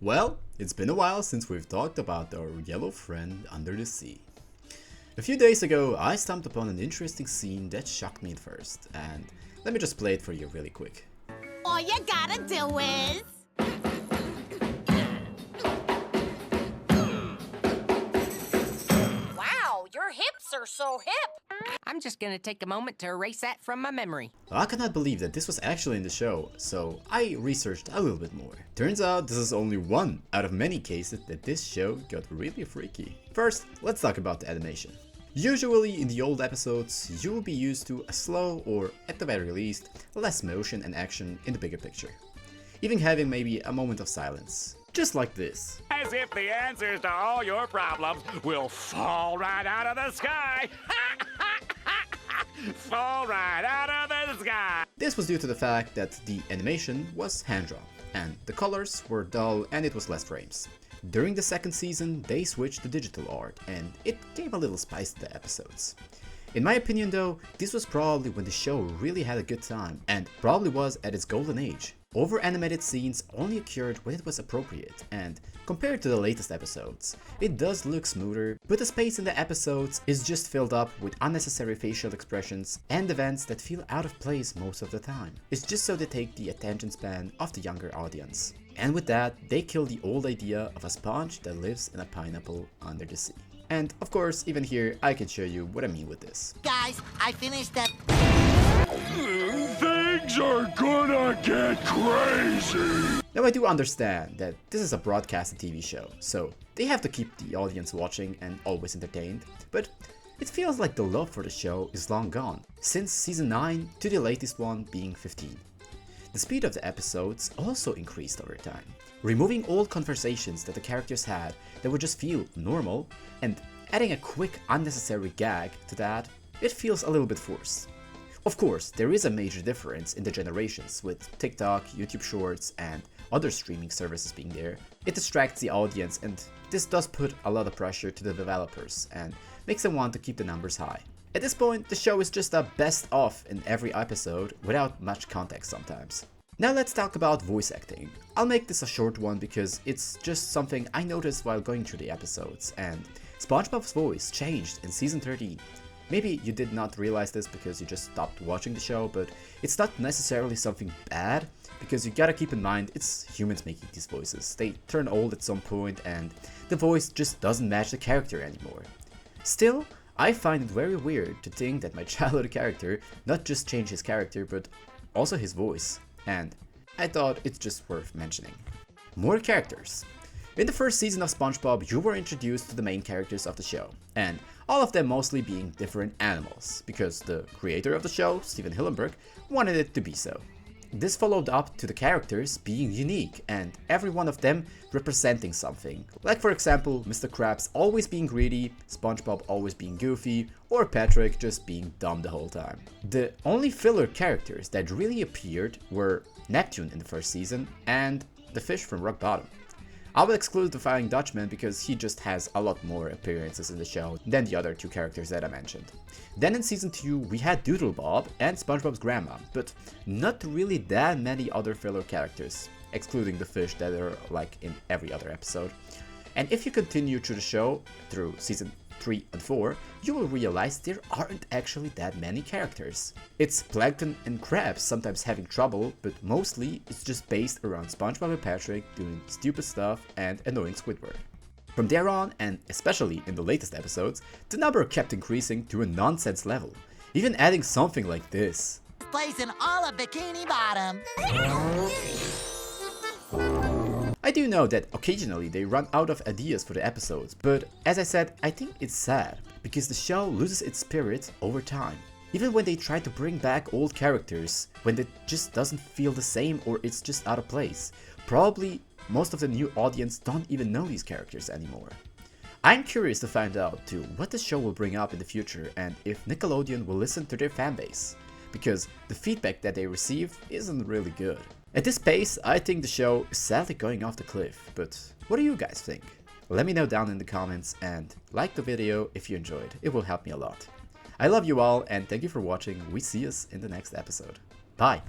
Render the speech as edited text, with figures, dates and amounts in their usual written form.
Well, it's been a while since we've talked about our yellow friend under the sea. A few days ago, I stumbled upon an interesting scene that shocked me at first, and let me just play it for you really quick. All you gotta do is... Wow, your hips are so hip! I'm just gonna take a moment to erase that from my memory. I cannot believe that this was actually in the show, so I researched a little bit more. Turns out this is only one out of many cases that this show got really freaky. First, let's talk about the animation. Usually in the old episodes, you will be used to a slow or, at the very least, less motion and action in the bigger picture. Even having maybe a moment of silence. Just like this. As if the answers to all your problems will fall right out of the sky! Fall right out of the sky! This was due to the fact that the animation was hand-drawn, and the colors were dull and it was less frames. During the second season, they switched to digital art, and it gave a little spice to the episodes. In my opinion though, this was probably when the show really had a good time, and probably was at its golden age. Over-animated scenes only occurred when it was appropriate, and compared to the latest episodes, it does look smoother, but the space in the episodes is just filled up with unnecessary facial expressions and events that feel out of place most of the time. It's just so they take the attention span of the younger audience. And with that, they kill the old idea of a sponge that lives in a pineapple under the sea. And of course, even here, I can show you what I mean with this. Guys, I finished that... Things are gonna get crazy! Now I do understand that this is a broadcasted TV show, so they have to keep the audience watching and always entertained, but it feels like the love for the show is long gone, since season 9 to the latest one being 15. The speed of the episodes also increased over time, removing old conversations that the characters had that would just feel normal, and adding a quick unnecessary gag to that, it feels a little bit forced. Of course, there is a major difference in the generations, with TikTok, YouTube Shorts, and other streaming services being there. It distracts the audience, and this does put a lot of pressure to the developers and makes them want to keep the numbers high. At this point, the show is just a best of in every episode without much context sometimes. Now let's talk about voice acting. I'll make this a short one because it's just something I noticed while going through the episodes, and Spongebob's voice changed in season 13. Maybe you did not realize this because you just stopped watching the show, but it's not necessarily something bad, because you gotta keep in mind it's humans making these voices. They turn old at some point and the voice just doesn't match the character anymore. Still, I find it very weird to think that my childhood character not just changed his character but also his voice, and I thought it's just worth mentioning. More characters. In the first season of SpongeBob, you were introduced to the main characters of the show, and all of them mostly being different animals, because the creator of the show, Steven Hillenburg, wanted it to be so. This followed up to the characters being unique, and every one of them representing something. Like for example, Mr. Krabs always being greedy, SpongeBob always being goofy, or Patrick just being dumb the whole time. The only filler characters that really appeared were Neptune in the first season, and the fish from Rock Bottom. I will exclude the Flying Dutchman because he just has a lot more appearances in the show than the other two characters that I mentioned. Then in season 2 we had Doodlebob and SpongeBob's grandma, but not really that many other filler characters, excluding the fish that are like in every other episode. And if you continue through the show, through season 3 and 4, you will realize there aren't actually that many characters. It's Plankton and Krabs sometimes having trouble, but mostly it's just based around SpongeBob and Patrick doing stupid stuff and annoying Squidward. From there on, and especially in the latest episodes, the number kept increasing to a nonsense level, even adding something like this. Placing all of Bikini Bottom. I do know that occasionally they run out of ideas for the episodes, but as I said, I think it's sad, because the show loses its spirit over time. Even when they try to bring back old characters, when it just doesn't feel the same or it's just out of place, probably most of the new audience don't even know these characters anymore. I'm curious to find out too what the show will bring up in the future and if Nickelodeon will listen to their fanbase, because the feedback that they receive isn't really good. At this pace, I think the show is sadly going off the cliff, but what do you guys think? Let me know down in the comments and like the video if you enjoyed, it will help me a lot. I love you all and thank you for watching, we see us in the next episode. Bye!